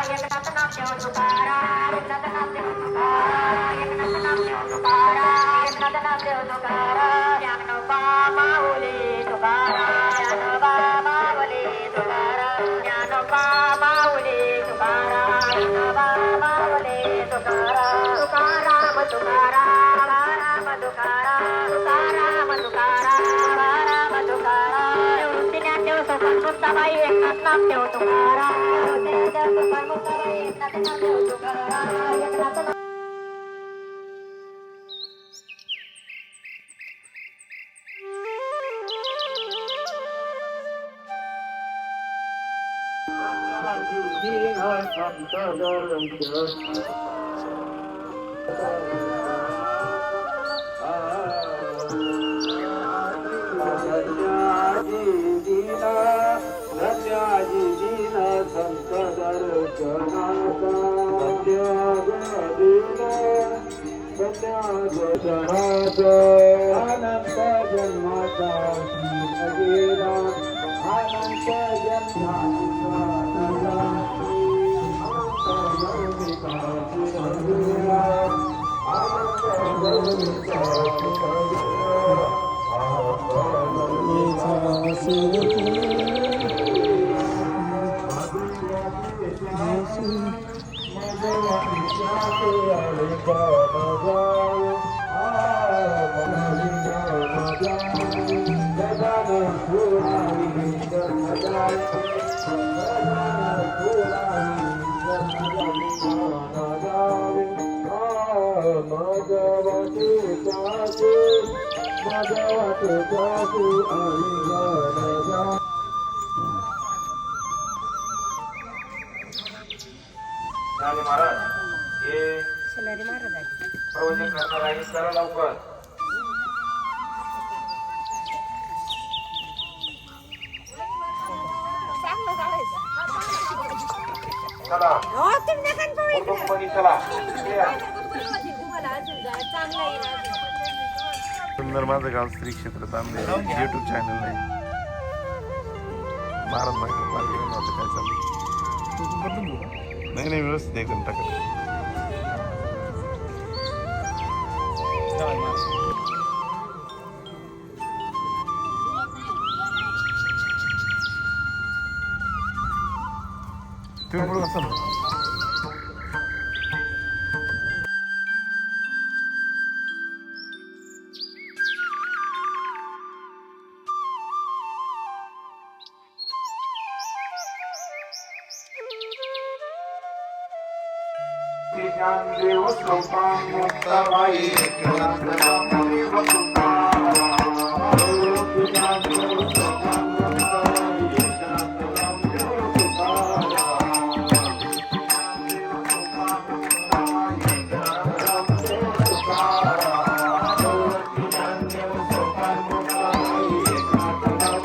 एकनाथ नामदेव तुकाराम एकनाथ नामदेव तुकाराम एकनाथ नामदेव तुकाराम एकनाथ नामदेव तुकाराम ज्ञानोबा माऊली तुकाराम ज्ञानोबा माऊली तुकाराम ज्ञानोबा माऊली तुकाराम ज्ञानोबा माऊली तुकाराम तुकाराम तुकाराम राम तुकाराम तुकाराम तुकाराम राम तुकाराम ज्ञानदेव सुखमुक्ताबाई एकनाथ नामदेव तुकाराम सुखमुक्ताबाई एकनाथ नामदेव तुकाराम एकनाथ अनंत जन्माचा अनंत महाराज हे प्रवचन करणार आहे चला लवकर चला कुटुंबनी चला सुंदर माझं गाव श्री क्षेत्र तांबे युट्यूब चॅनल आहे महाराज माहिती काय चालू नाही व्यवस्थित एकदम टाकत तुम्ही पुढे असाल ज्ञानदेव सोपान मुक्ताबाई एकनाथ नामदेव तुकाराम ज्ञानदेव सोपान मुक्ताबाई एकनाथ नामदेव तुकाराम ज्ञानदेव सोपान मुक्ताबाई एकनाथ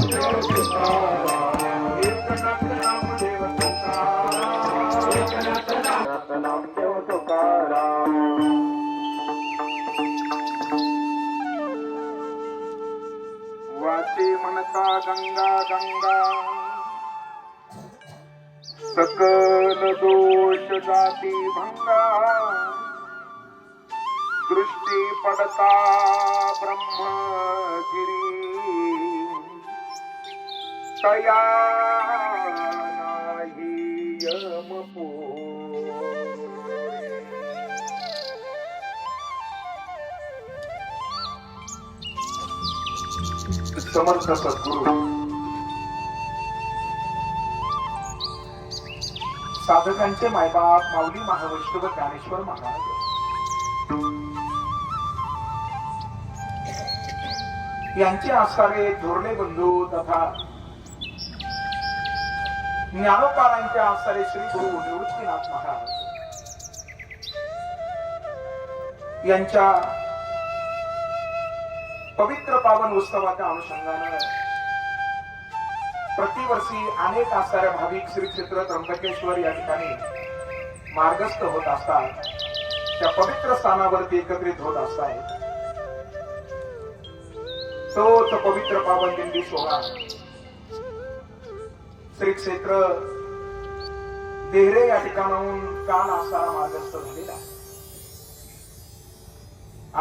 नामदेव तुकाराम ज्ञानदेव सोपान मुक्ताबाई एकनाथ नामदेव तुकाराम एकनाथ नामदेव तुकाराम एकनाथ नामदेव वाचे म्हणता गंगा गंगा सकल दोष जाती भंगा दृष्टी पडता ब्रह्मगिरी तया नाही यमपो समर्थ सद्गुरु साधकांचे मायबाप माऊली महावैष्णव ज्ञानेश्वर महाराज यांचे आसरे धोरणे बंधू तथा ज्ञानोपारांचे आसरे श्री गुरु निवृत्तीनाथ महाराज यांच्या पवित्र पावन उत्सवाच्या अनुषंगाने प्रतिवर्षी अनेक आसऱ्या भाविक श्री क्षेत्र त्र्यंबकेश्वर या ठिकाणी मार्गस्थ होत असतात त्या पवित्र स्थानावरती एकत्रित होत असतात तोच पवित्र पावन दिंडी सोहळा श्री क्षेत्र देहरे या ठिकाणाहून काल असा मार्गस्थ झालेला आहे.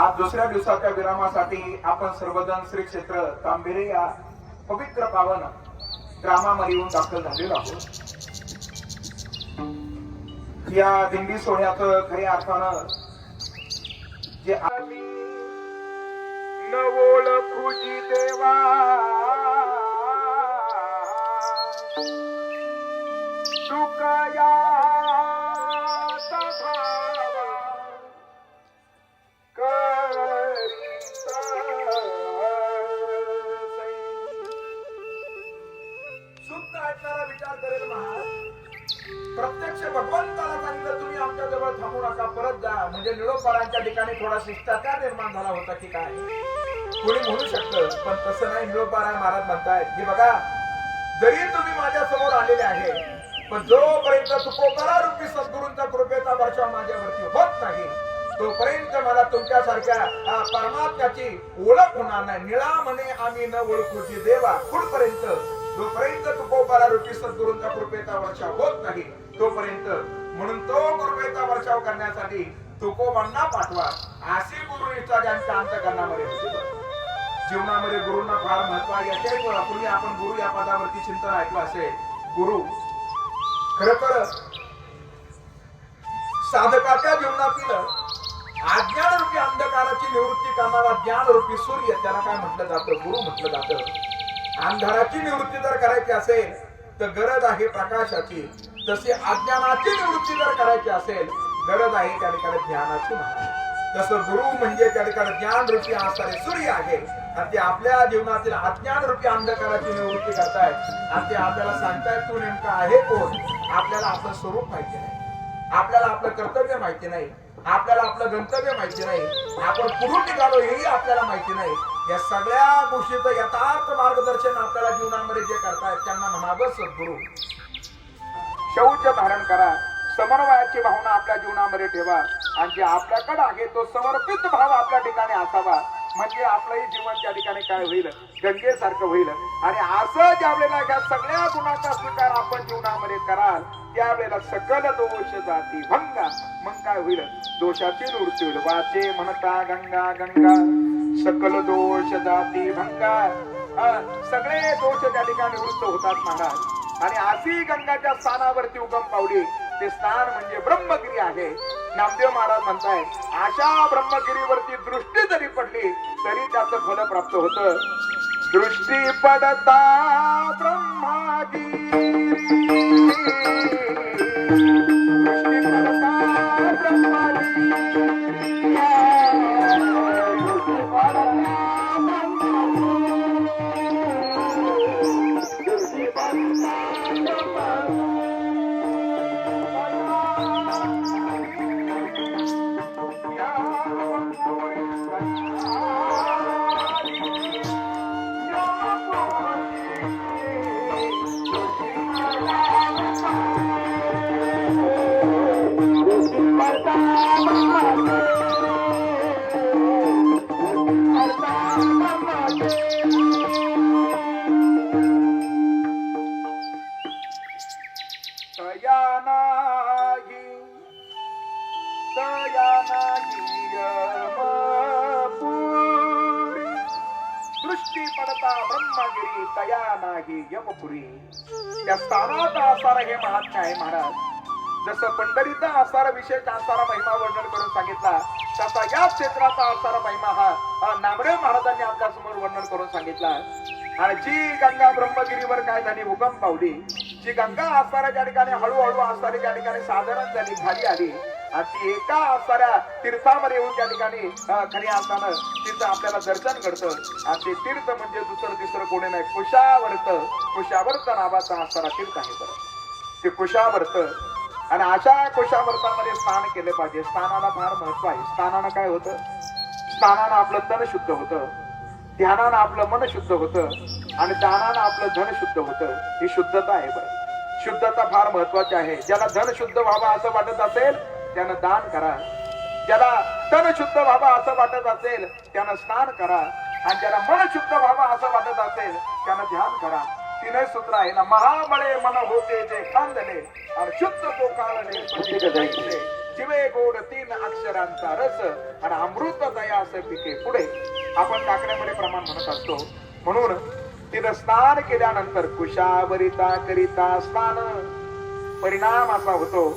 आज दुसऱ्या दिवसाच्या विरामासाठी आपण सर्वजण श्री क्षेत्र तांबेरे या पवित्र पावन ग्रामामध्ये येऊन दाखल झालेलो आहोत. या दिंडी सोहळ्याचं खऱ्या अर्थानं जे आम्ही न ओळखूजी देवा सुखया सुद्धा ऐकणारा विचार करेल महाराज. प्रत्यक्ष भगवंताला सांगितलं तुम्ही आमच्या जवळ थांबू नका, परत जा. म्हणजे निळोपारांच्या ठिकाणी थोडा शिष्टाचार निर्माण झाला होता की काय कोणी म्हणू शकतं, पण तसं नाही. निळोपारा महाराज म्हणतायत की बघा, जरी तुम्ही माझ्या समोर आलेले आहे, पण जोपर्यंत तुकोबारा रूपी सद्गुरूंच्या कृपेचा वर्षाव माझ्यावरती होत नाही, तोपर्यंत मला तुमच्यासारख्या परमात्म्याची ओळख होणार नाही. निळा म्हणे आम्ही न ओळखूची देवा, कुठपर्यंत? जोपर्यंत तुकोबारा रूपी सद्गुरूंच्या कृपेचा वर्षाव होत नाही तोपर्यंत. म्हणून तो कृपेचा वर्षाव करण्यासाठी तुकोबांना पाठवा, अशी गुरु इच्छा ज्यांच्या अंतःकरणामध्ये होती. जीवनामध्ये गुरुंना फार महत्व आहे. याच्याही पूर्वी आपण गुरु या पदावरती चिंतन ऐकलं असेल. गुरु खर तर साधकाच्या जीवनातील अज्ञान रूपी अंधकाराची निवृत्ती करणारा ज्ञान रूपी सूर्य, त्याला काय म्हटलं जातं? गुरु म्हटलं जातं. अंधाराची निवृत्ती जर करायची असेल तर गरज आहे प्रकाशाची, तशी अज्ञानाची निवृत्ती जर करायची असेल गरज आहे त्या ठिकाणी ज्ञानाची. तसं गुरु म्हणजे त्या ठिकाणी ज्ञान रूपी असणारे सूर्य आहे, आणि ते आपल्या जीवनातील अज्ञान रूपी अंधकाराची निवृत्ती करतायत. आणि ते आपल्याला सांगतायत तू नेमका आहे कोण. आपल्याला आपलं स्वरूप माहिती नाही, आपल्याला आपलं कर्तव्य माहिती नाही, आपल्याला आपलं गंतव्य माहिती नाही, आपण कुठून निघालो हेही आपल्याला माहिती नाही. या सगळ्या गोष्टीचं यथार्थ मार्गदर्शन आपल्याला जीवनामध्ये जे करतायत त्यांना म्हणावं सद्गुरु. शौच धारण करा, समन्वयाची भावना आपल्या जीवनामध्ये ठेवा, आणि जे आपल्याकडे आहे तो समर्पित भाव आपल्या ठिकाणी असावा. म्हणजे आपलंही जीवन त्या ठिकाणी काय होईल? गंगेसारखं होईल. आणि असं ज्या वेळेला या सगळ्या गुणांचा स्वीकार आपण जीवनामध्ये कराल त्यावेळेला सकल दोष जाती भंगा. मग काय होईल? दोषाची निवृत्ती होईल. वाचे म्हणता गंगा गंगा सकल दोष जाती भंगा. सगळे दोष त्या ठिकाणी निवृत्त होतात महाराज. आणि अशी गंगाच्या स्थानावरती उगम पावली. ते स्थान म्हणजे ब्रह्मगिरी आहे. नामदेव महाराज म्हणताय अशा ब्रह्मगिरीवरती दृष्टी जरी पडली तरी त्याचं फल प्राप्त होतं. दृष्टी पडता ब्रह्मगिरी, दृष्टी पडता ब्रह्मगिरी, दृष्टी पडता दृष्टी पडता ब्रह्मगिरी तया नाही यमपुरी. त्या स्थानात असणारा हे महात्म्य आहे महाराज. जसं पंढरीचा असणारा विशेष असणारा महिमा वर्णन करून सांगितला, तसा या क्षेत्राचा असणारा महिमा हा नामदेव महाराजांनी आपल्या समोर वर्णन करून सांगितला. आणि जी गंगा ब्रह्मगिरीवर काय झाली? उगम पावली. जी गंगा असणाऱ्या त्या ठिकाणी हळूहळू असणारी त्या ठिकाणी साधारण झाली खाली आली, आणि ती एका असणाऱ्या तीर्थामध्ये येऊन त्या ठिकाणी खऱ्या अर्थानं तिचं आपल्याला दर्शन घडतं. आणि ते तीर्थ म्हणजे दुसरं तिसरं कोणी नाही, कुशावर्त. कुशावर्त नावाचा असणारा तीर्थ आहे. बरं, ते कुशावर्त. आणि अशा कुशावर्तामध्ये स्नान केले पाहिजे. स्नानाला फार महत्व आहे. स्नानानं काय होतं? स्नानानं आपलं तन शुद्ध होतं, ध्यानानं आपलं मन शुद्ध होतं, आणि दानानं आपलं धन शुद्ध होतं. ही शुद्धता आहे. बरं, शुद्धता फार महत्वाची आहे. ज्याला धन शुद्ध व्हावा असं वाटत असेल त्यानं दान करा, ज्याला तन शुद्ध व्हावा असं वाटत असेल त्यानं स्नान करा, आणि ज्याला मन शुद्ध व्हावा असं वाटत असेल त्यानं ध्यान करा. तीनच सूत्र आहे ना. महाबळे मन होते जे खांदले आणि शुद्ध तो काळले प्रतीक जायचे. जिवे गोड तीन अक्षरांचा रस आणि अमृत दया असे पिके पुढे. आपण काकड्यामध्ये प्रमाण म्हणत असतो. म्हणून तिनं स्नान केल्यानंतर कुशावरिता करिता स्नान परिणाम असा होतो.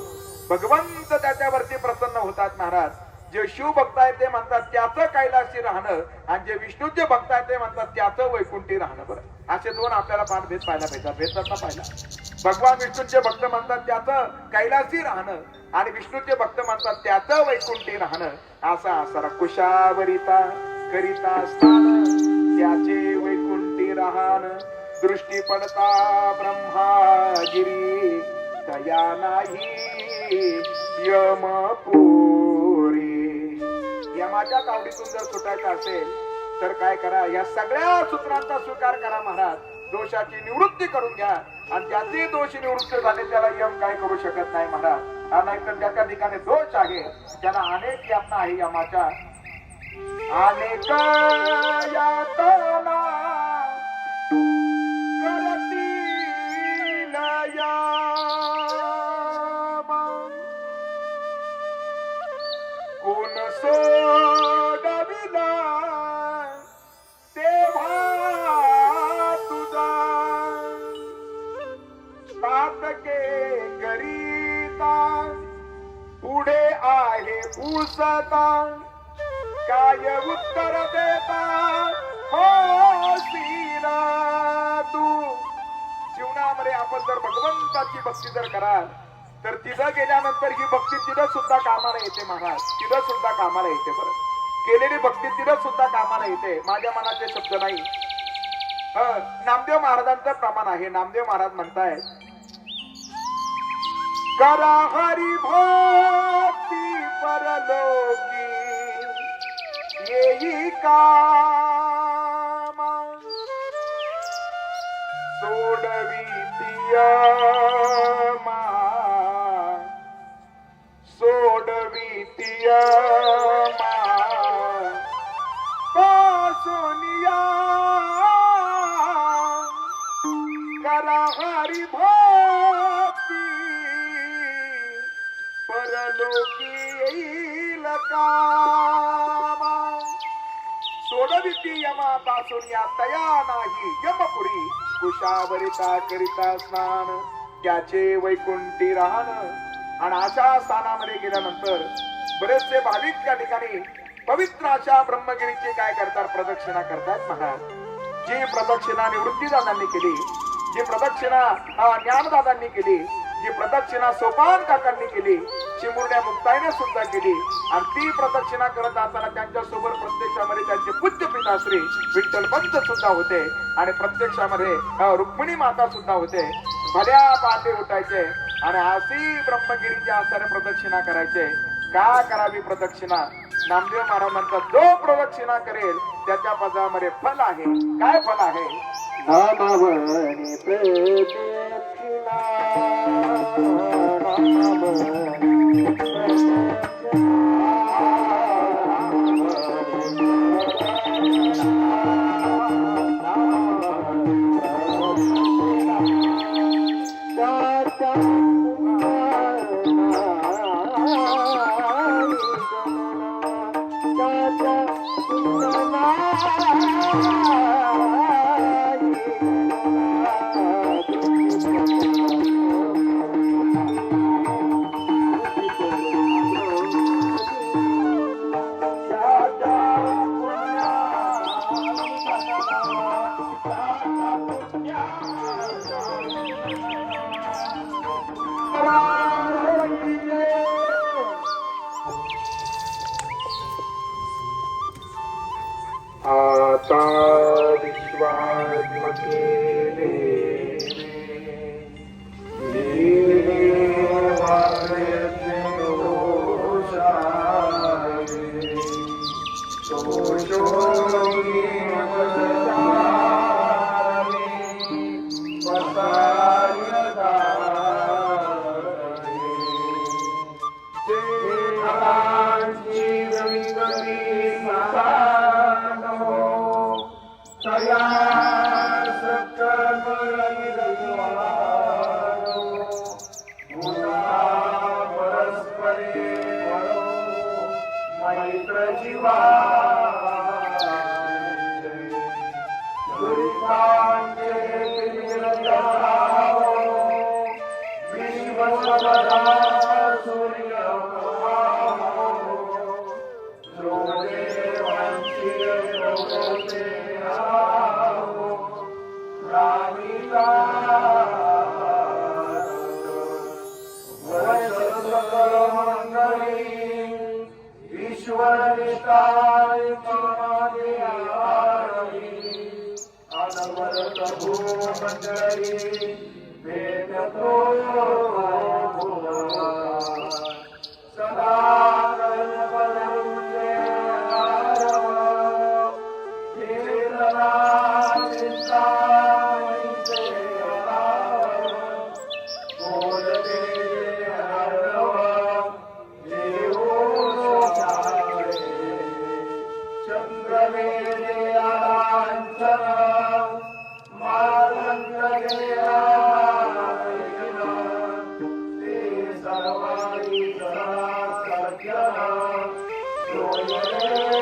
भगवंत त्याच्यावरती प्रसन्न होतात महाराज. जे शिव भक्त आहे ते म्हणतात त्याचं कैलासी राहणं आणि जे विष्णूचे भक्त आहे ते म्हणतात त्याचं वैकुंठी राहणं. बरं असे दोन आपल्याला भेद पाहायला भेटतात ना. पाहिला भगवान विष्णूचे भक्त म्हणतात त्याचं कैलासी राहणं आणि विष्णूचे भक्त म्हणतात त्याचं वैकुंठी राहणं. असा असा कुशावरिता करिता स्नान त्याचे वैकुंठी राहणं. दृष्टी पडता ब्रह्मागिरी तया नाही यमपुरी. यमाच्या तावडीतून जर सुटायचं असेल तर काय करा, या सगळ्या सूत्रांचा स्वीकार करा महाराज. दोषाची निवृत्ती करून घ्या आणि ज्याचे दोष निवृत्त झाले त्याला यम काय करू शकत नाही महाराज. हा नाहीतर ज्या त्या ठिकाणी दोष आहे त्याला अनेक यातना आहे यमाच्या. अनेक यातना करतील कोण सोडविला तेव्हा तुझा सातके करीता पुढे आहे पुसता काय उत्तर देता होशील तू. जीवनामध्ये आपण जर भगवंताची भक्ती जर कराल तर तिथं गेल्यानंतर ही भक्ती तिथं सुद्धा कामाला येते महाराज. तिथं सुद्धा कामाला येते. बरं केलेली भक्ती तिथं सुद्धा कामाला येते. माझ्या मनाचे शब्द नाही. नामदेव महाराजांचं प्रमाण आहे. नामदेव महाराज म्हणतायत करा हरी भक्ती परलोकी येई कामा सोडवी तियमा सोडवी तियमा पासोनिया करा हरी भक्ती परलोकी येईल कामा सोडविती यमा पासोनिया तया नाही यमपुरी. कुशावरिता करिता स्नान त्याचे वैकुंठी राहणं. आणि अशा स्थानामध्ये गेल्यानंतर बरेचसे भाविक त्या ठिकाणी पवित्र अशा ब्रह्मगिरीची काय करतात, प्रदक्षिणा करतात महाराज. जी प्रदक्षिणा निवृत्तीदादांनी केली, जी प्रदक्षिणा ज्ञानदादांनी केली, जी प्रदक्षिणा सोपान काकांनी केली, चिमुरड्या मुक्ताईने सुद्धा केली. आणि ती प्रदक्षिणा करत असताना त्यांच्या सोबत प्रत्यक्षामध्ये त्यांचे पूज्य पिताश्री विठ्ठल पंत सुद्धा होते आणि प्रत्यक्षामध्ये रुक्मिणी माता सुद्धा होते. भल्या पहाटे उठायचे आणि अशी ब्रह्मगिरीच्या आस्थाने प्रदक्षिणा करायचे. का करावी प्रदक्षिणा? नामदेव महाराज म्हणतात जो प्रदक्षिणा करेल त्याच्या पदामध्ये फल आहे. काय फल आहे? नामवने प्रदक्षिणा ईश्वर निष्ठाय माने आरती अनवरत भूमंडळी भेटतो सदा कल्पवृक्षे आरव कीर्तना चिंतामणीचे अनावर बोलते हरव चंद्रवेदे आलांचन मालंगदे ते सर्वाणी सज्जन सोयरे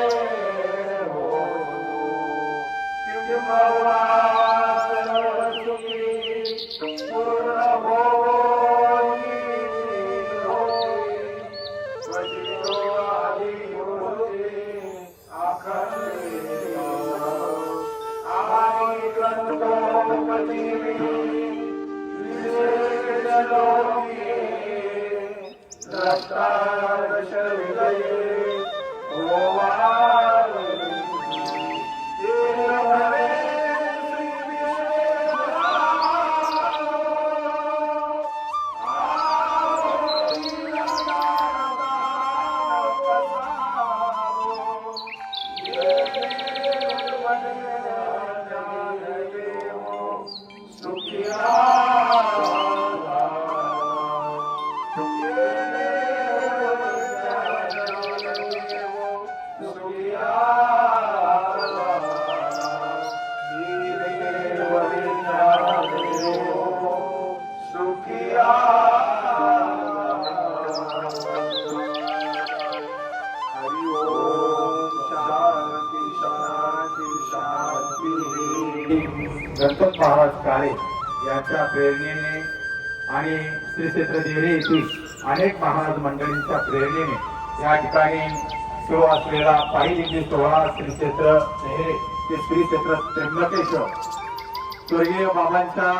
हो सुखी पूर्ण होई वजिरो आदि होते गणपत महाराज काळे यांच्या प्रेरणेने आणि श्री क्षेत्र देवरे येथील अनेक महाराज मंडळींच्या प्रेरणेने या ठिकाणी सुरू असलेला पायी दिंडी सोहळा श्री क्षेत्र देवरे ते श्री क्षेत्र त्र्यंबकेश्वर स्वर्गीय बाबांच्या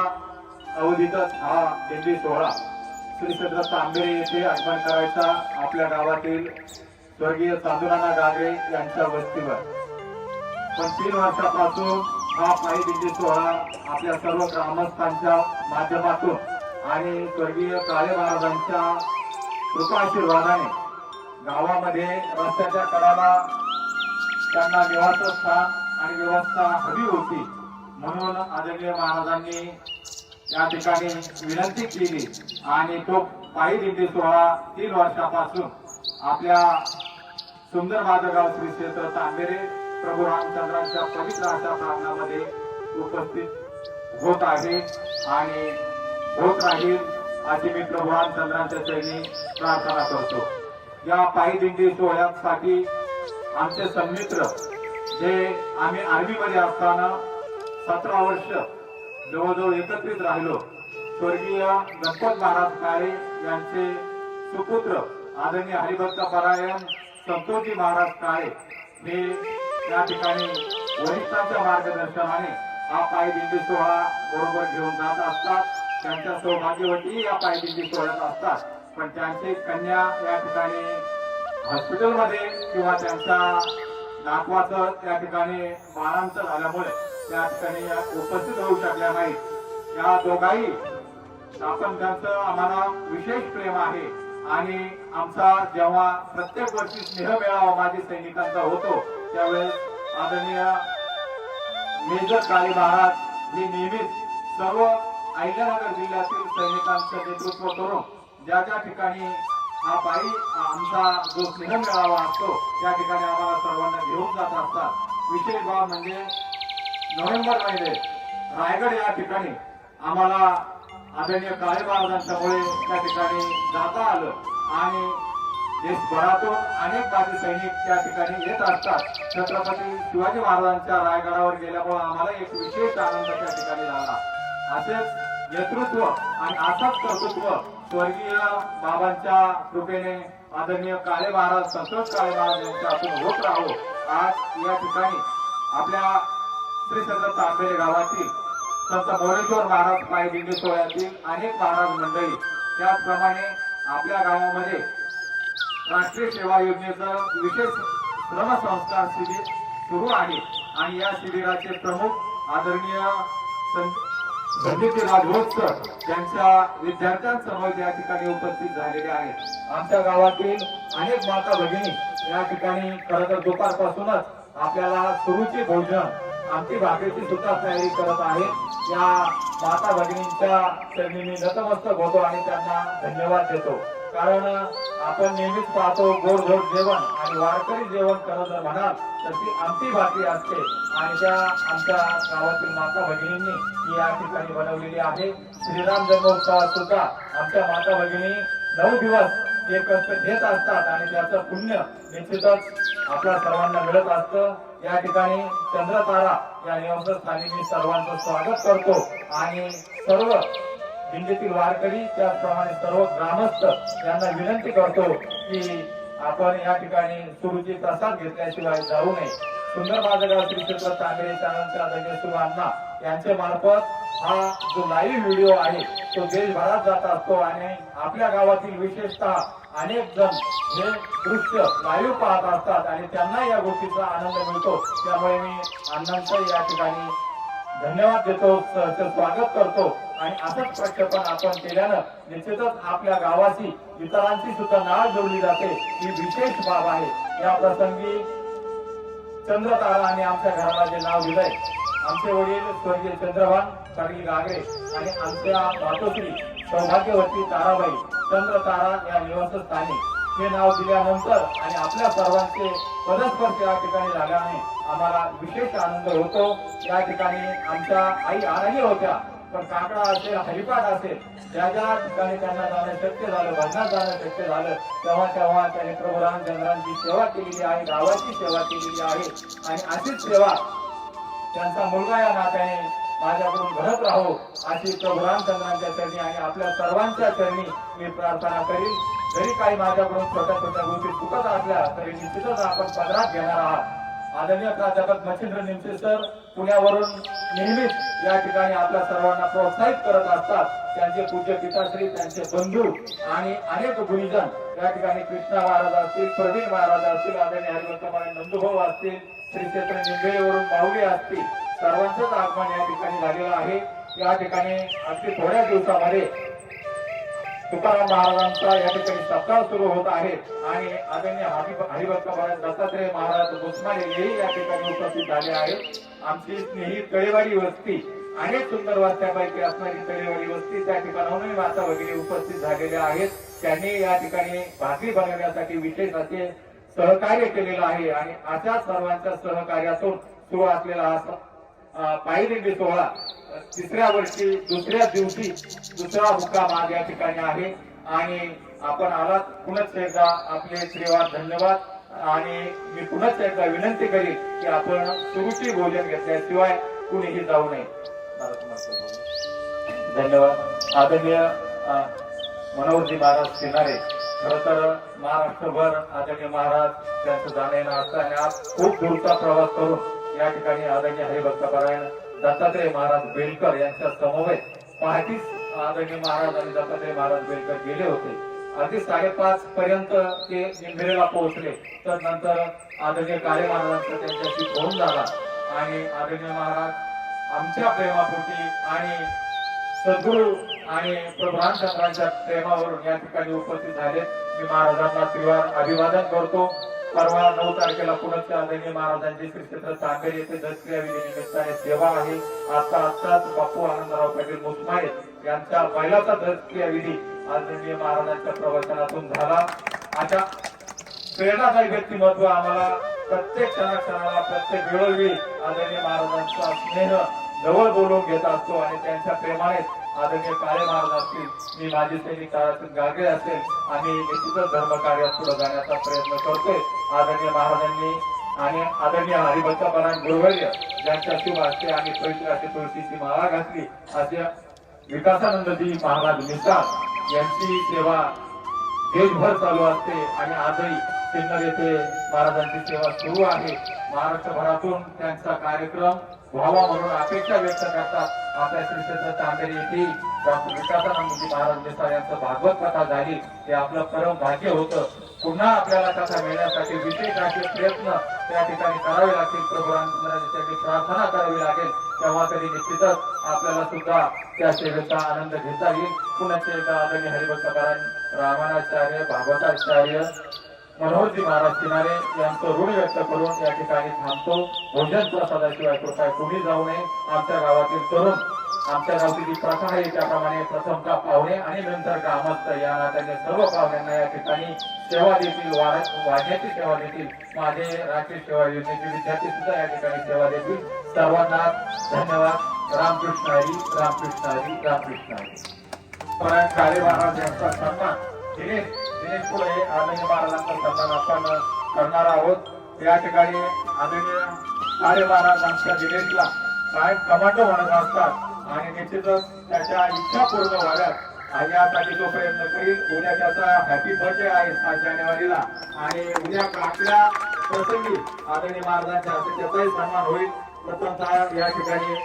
अवधीतच हा दिंडी सोहळा श्री क्षेत्र तांबेरे येथे आगमन करायचा आपल्या गावातील स्वर्गीय साधुनाना गागरे यांच्या वस्तीवर. पण 3 वर्षापासून हा पायी दिंडी सोहळा आपल्या सर्व ग्रामस्थांच्या माध्यमातून आणि स्वर्गीय काळे महाराजांच्या कृपाशीर्वादाने गावामध्ये रस्त्याच्या कडाला त्यांना निवासस्थान आणि व्यवस्था हवी होती. म्हणून आदरणीय महाराजांनी या ठिकाणी विनंती केली आणि तो पायी दिंडी सोहळा 3 वर्षापासून आपल्या सुंदर माझगाव श्री क्षेत्र तांबेरे प्रभू रामचंद्रांच्या पवित्र अशा प्रांगणामध्ये उपस्थित होत आहे आणि होत राहील अशी मी प्रभू रामचंद्रांच्या चरणी प्रार्थना करतो. या पायी दिंडी सोहळ्यासाठी आमचे सन्मित्र जे आम्ही आर्मीमध्ये असताना 17 वर्ष जवळजवळ एकत्रित राहिलो. स्वर्गीय गणपत महाराज काळे यांचे सुपुत्र आदरणीय हरिभक्त परायण संतोषजी महाराज काळे हे या ठिकाणी वरिष्ठांच्या मार्गदर्शनाने हा पायी दिंडी सोहळा बरोबर घेऊन जात असतात. त्यांच्या सौभाग्यवती या पायी दिंडी सोहळ्यात असतात. पण त्यांची कन्या या ठिकाणी हॉस्पिटलमध्ये किंवा त्यांच्या नातवाचं त्या ठिकाणी बाळांचं झाल्यामुळे त्या ठिकाणी उपस्थित होऊ शकल्या नाहीत. या दोघाही आपण त्यांचं आम्हाला विशेष प्रेम आहे आणि आमचा जेव्हा प्रत्येक वर्षी स्नेह मेळावा माजी सैनिकांचा होतो त्यावेळेस आदरणीय मेजर काळे महाराज हे नेहमीच सर्व अहिल्यानगर जिल्ह्यातील सैनिकांचं नेतृत्व करून ज्या ज्या ठिकाणी हा पायी आमचा जो स्नेह मेळावा असतो त्या ठिकाणी आम्हाला सर्वांना घेऊन जात असतात. विशेष बाब म्हणजे नोव्हेंबर महिन्यात रायगड या ठिकाणी आम्हाला आदरणीय काळे महाराजांच्यामुळे त्या ठिकाणी जाता आलं आणि देशभरातून अनेक माजी सैनिक त्या ठिकाणी येत असतात. छत्रपती शिवाजी महाराजांच्या रायगडावर गेल्यामुळे आम्हाला एक विशेष आनंद त्या ठिकाणी झाला. असेच नेतृत्व आणि असाच कर्तृत्व स्वर्गीय बाबांच्या कृपेने आदरणीय काळे महाराज संतोष काळे महाराज यांच्या हातून होत राहो. आज या ठिकाणी आपल्या श्री संत तांबेरे गावातील संत मोरेश्वर महाराज पायी दिंडी सोहळ्यातील अनेक महाराज मंडळी, त्याचप्रमाणे आपल्या गावामध्ये राष्ट्रीय सेवा योजनेचं विशेष श्रमसंस्कार शिबिर सुरू आहे आणि या शिबिराचे प्रमुख आदरणीय संदीप राजभोज यांच्या विद्यार्थ्यांसमोर या ठिकाणी उपस्थित झालेले आहेत. आमच्या गावातील अनेक माता भगिनी या ठिकाणी खरं तर दुपारपासूनच आपल्याला सुरूची भोजन आमची भाकरीची सुद्धा तयारी करत आहेत. या माता भगिनींच्या चरणी मी नतमस्तक होतो आणि त्यांना धन्यवाद देतो. कारण आपण नेहमीच पाहतो गोड जेवण आणि वारकरी जेवण करत जर म्हणाल तर ती आमची भाकरी असते आणि त्या आमच्या गावातील माता भगिनींनी ही या ठिकाणी बनवलेली आहे. श्रीराम जन्मोत्सवात सुद्धा आमच्या माता भगिनी 9 दिवस हे कष्ट घेत असतात आणि त्याचं पुण्य निश्चितच आपल्या सर्वांना मिळत असतं. या ठिकाणी चंद्रतारा या निवासस्थानी मी सर्वांचं स्वागत करतो आणि सर्व दिंडीतील वारकरी त्याचप्रमाणे सर्व ग्रामस्थ यांना विनंती करतो की आपण या ठिकाणी सुरूची प्रसाद घेतल्याशिवाय जाऊ नये. सुंदर माझं गाव श्री क्षेत्र तांबेरे चॅनलच्या अध्यक्ष सुरू अण्णा यांच्या मार्फत हा जो लाईव्ह व्हिडिओ आहे तो देशभरात जात असतो आणि आपल्या गावातील विशेषतः अनेक जण हे दृश्य लाईव्ह पाहत असतात आणि त्यांना या गोष्टीचा आनंद मिळतो. त्यामुळे मी अण्णांचं या ठिकाणी धन्यवाद देतो, स्वागत करतो आणि असंच प्रक्षेपण आपण केल्यानं निश्चितच आपल्या गावाची इतरांची सुद्धा नाळ जोडली जाते. ही विशेष बाब आहे. या प्रसंगी चंद्रतारा आणि आमच्या घराला जे नाव दिलंय आमचे वडील स्वर्गीय चंद्रभान पाटील गागरे आणि आमच्या मातोश्री सौभाग्यवती ताराबाई चंद्रतारा या निवासस्थानी हे नाव दिल्यानंतर आणि आपल्या सर्वांचे पदस्पर्श या ठिकाणी झाल्याने आम्हाला विशेष आनंद होतो. या ठिकाणी आमच्या आई आनंदी होत्या, पण काकडा असेल हरिपाठ असेल ज्या ज्या ठिकाणी त्यांना जाणं शक्य झालं, भजनात जाणं शक्य झालं तेव्हा त्यांनी प्रभू रामचंद्रांची सेवा केलेली आहे, गावाची सेवा केलेली आहे आणि अशीच सेवा त्यांचा मुलगा या नात्याने माझ्याकडून घडत राहो अशी प्रभू रामचंद्रांच्या चरणी आणि आपल्या सर्वांच्या चरणी मी प्रार्थना करीन. जरी काही माझ्याकडून छोट्या छोट्या गोष्टी चुकत असल्या तरी निश्चितच आपण पदरात घेणार आहात. आदरणीय प्राध्यापक मच्छिंद्र निमसे सर पुण्यावरून नेहमीच या ठिकाणी आपल्या सर्वांना प्रोत्साहित करत असतात. त्यांचे पूज्य पिताश्री, त्यांचे बंधू आणि अनेक गुरुजन या ठिकाणी कृष्णा महाराज असतील, प्रवीण महाराज असतील, आदरणीय हरिवंतमाने नंदुभाऊ असतील, श्री क्षेत्र निंबेवरून माऊली असतील, सर्वांचंच आगमन या ठिकाणी झालेलं आहे. या ठिकाणी अगदी थोड्या दिवसामध्ये तुकाराम महाराजांचा या ठिकाणी सप्ताह सुरू होत आहे आणि आदरणीय हरिभक्त महाराज दत्तात्रय महाराज उस्माने हेही या ठिकाणी उपस्थित झाले आहेत. आमची स्नेही तळेवाडी वस्ती अनेक सुंदर वस्त्यापैकी असणारी तळेवाडी वस्ती त्या ठिकाणाहूनही माता वगैरे उपस्थित झालेल्या आहेत. त्यांनी या ठिकाणी भाकरी बनवण्यासाठी विशेष असे सहकार्य केलेलं आहे आणि अशा सर्वांच्या सहकार्यातून सुरू असलेला हा पायी दिंडी सोहळा तिसऱ्या वर्षी दुसऱ्या दिवशी दुसरा मुक्काम आज या ठिकाणी आहे आणि आपण आलात. पुनच एकदा आपले श्रीवाद धन्यवाद आणि मी पुनच एकदा विनंती करीन की आपण सुरुची भोजन घेतल्याशिवाय कुणीही जाऊ नये. धन्यवाद. आदरणीय मनोहरजी महाराज सिनारे, खर तर महाराष्ट्रभर आदरणीय महाराज त्यांचं जाणं येणं असतं आणि आज खूप दूरचा प्रवास करून या ठिकाणी आदरणीय हरिभक्त परायण दत्तात्रय महाराज बेलकर यांच्या समवेत पहाटेच आदरणीय महाराज आणि दत्तात्रय महाराज बेलकर गेले होते. अगदी 5:30 पर्यंत ते निंभेरेला पोहोचले. तर नंतर आदरणीय काळे महाराजांचा त्यांच्याशी फोन झाला आणि आदरणीय महाराज आमच्या प्रेमापोटी आणि सद्गुरू आणि प्रभू रामचंद्रांच्या प्रेमावरून या ठिकाणी उपस्थित झाले. मी महाराजांना श्रीवार अभिवादन करतो. परवा 9 तारखेला पुण्याच्या आदरणीय महाराजांची श्री क्षेत्र तांबेरे येथे दसक्रिया विधी निमित्ताने सेवा आहे. आत्ताच बापू आनंदराव पाटील मुसमाळे यांच्या पहिलाचा दसक्रिया विधी आदरणीय महाराजांच्या प्रवचनातून झाला. अशा प्रेरणादायी व्यक्तिमत्व आम्हाला प्रत्येक क्षणाला प्रत्येक वेळोवेळी आदरणीय महाराजांचा स्नेह जवळ बोलवून घेत असतो आणि त्यांच्या प्रेमाने आदरणीय काळे महाराज असतील, मी माजी सैनिक ताराचंद गाडगे असेल, आम्ही निश्चितच धर्म कार्यात पुढे जाण्याचा प्रयत्न करतोय. आदरणीय महाराजांनी आणि आदरणीय हरिभक्तपरायण गुरुवर्य ज्यांच्या शुभ हस्ते आम्ही पवित्र अशी तुळशीची माळा घातली, अशा विकासानंदजी महाराज निसार यांची सेवा देशभर चालू असते आणि आजही सिन्नर येथे महाराजांची सेवा सुरू आहे. महाराष्ट्रभरातून त्यांचा कार्यक्रम व्हावा म्हणून अपेक्षा व्यक्त करतात. आपल्या श्री क्षेत्र चांदेरी येथे डॉक्टर विकासानंदजी महाराज निसार यांचं भागवत कथा झाली, ते आपलं परम भाग्य होतं. पुन्हा आपल्याला कथा मिळण्यासाठी विशेष असे प्रयत्न त्या ठिकाणी करावे लागतील, प्रभू रामचंद्राची प्रार्थना करावी लागेल, तेव्हा तरी निश्चितच आपल्याला सुद्धा त्या सेवेचा आनंद घेता येईल. पुन्हा एकदा आदरणीय हरिभक्तपरायण रामानाचार्य भागवताचार्य मनोहरजी महाराज किनारे यांचं ऋण व्यक्त करून या ठिकाणी थांबतो. भोजन प्रसादाशिवाय कृपया कोणी जाऊ नये. आमच्या गावातील तरुण, आमच्या गावची जी प्रथा आहे त्याप्रमाणे प्रथमतः पाहुणे आणि नंतर ग्रामस्थ या नात्याने सर्व पाहुण्यांना या ठिकाणी सेवा देतील, वाढण्याची सेवा देतील. माझे राष्ट्रीय सेवा योजनेचे विद्यार्थी सुद्धा या ठिकाणी सेवा देतील. सर्वांना धन्यवाद. रामकृष्ण हरी, रामकृष्ण हरी, रामकृष्ण हरी. परायण काळे महाराज यांचा सन्मान दिनेश फुले आदरणीय महाराजांचा सन्मान आपण करणार आहोत. या ठिकाणी आदरणीय काळे महाराज आमच्या दिनेशला कायम कमांडो म्हणत असतात आणि निश्चितच त्याच्या इच्छा पूर्ण व्हाव्यात यासाठी तो प्रयत्न करील. उद्या त्याचा हॅपी बर्थडे आहे 7 जानेवारीला आणि उद्या आपल्या प्रसंगी आदरणीय महाराजांच्या हस्ते त्याचाही सन्मान होईल. प्रथमतः या ठिकाणी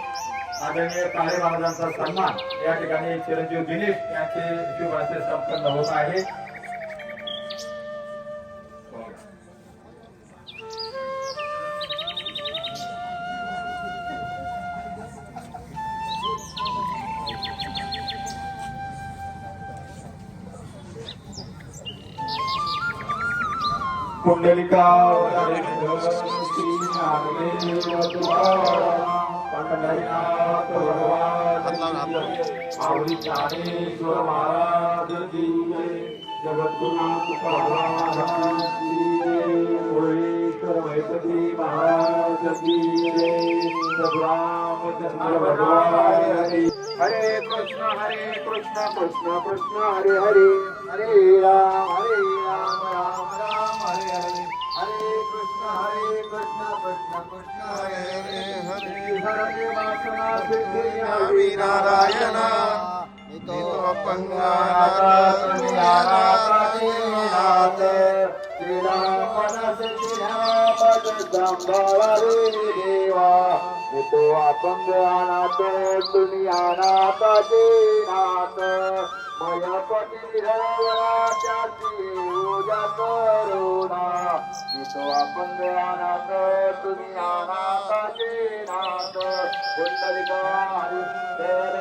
आदरणीय काळे महाराजांचा सन्मान या ठिकाणी चिरंजीव दिनेश यांचे शुभ हस्ते संपन्न होत आहे. कुंडलिका श्री नागदेव पंढरीनाथ भगवान आवडी ज्ञानेश्वर महाराज की जय. जगद्गुरुनाथ भगवान की जय. मुरलीधर वैपती महाराज की जय. रामचंद्र भगवान की. हरे कृष्ण कृष्ण कृष्ण हरे हरे, हरे राम राम राम हरे हरे. हरे कृष्ण कृष्ण कृष्ण हरे हरे. हरे वासना सिद्धि नारायण तो पंगानाथ श्री राम देवा. तो अपंग अनाथ तुम्ही अनाथाचे नाथ. मयपती त्याची पूजा करुणा. तो अपंग अनाथ तुम्ही अनाथाचे नाथ. कुंडलिका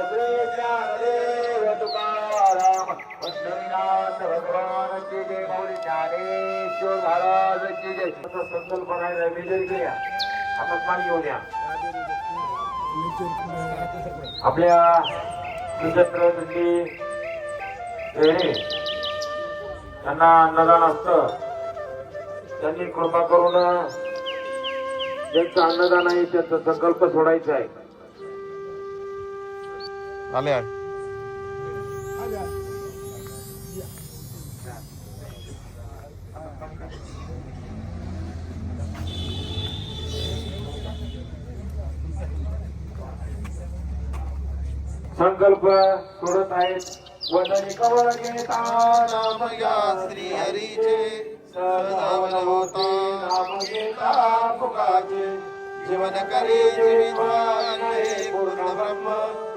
श्री ज्ञानदेव तुकाराम पंढरीनाथ भगवान की जय. मौली ज्ञानेश्वर महाराज की जय. संकल्प करायला विजय केल्या हातात पाणी घेऊन या. आपल्या सुचत्र दिल्ली त्यांना अन्नदान असतं, त्यांनी कृपा करून ज्यांचं अन्नदान आहे त्यांचा संकल्प सोडायचा आहे. आले संकल्प सोडत आहेत. वदनी कवळ घेता नाम घ्या श्री हरीचे. सदावन होते नाम घेता मुखाचे. जीवन करी जीवित्वाने पूर्ण ब्रह्म.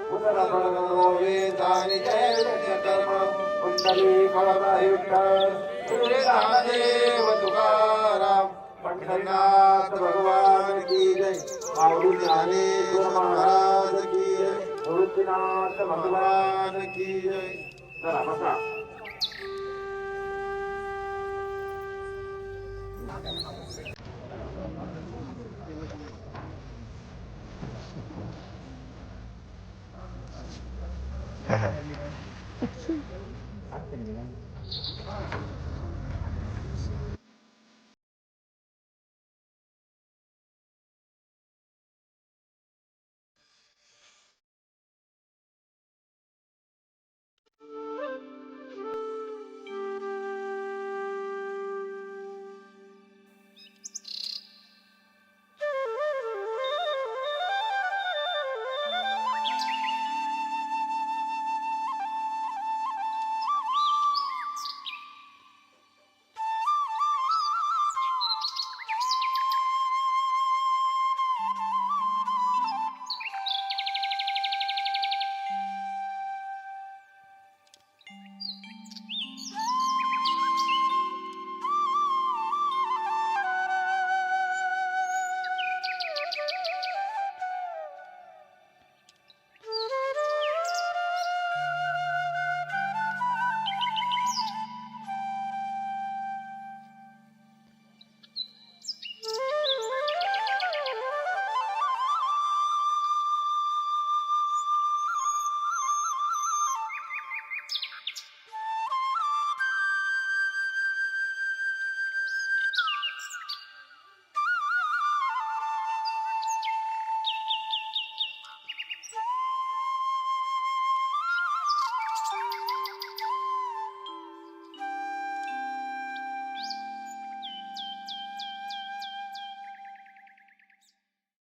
पुनर्ब्रह्म वेदानि जय कर्म. कुंडली विठ्ठल श्री नामदेव तुकाराम पंढरीनाथ भगवान की जय. माऊली ज्ञानेश्वर महाराज की जय. गुरुनाथ भगवान की जय. चला बसा.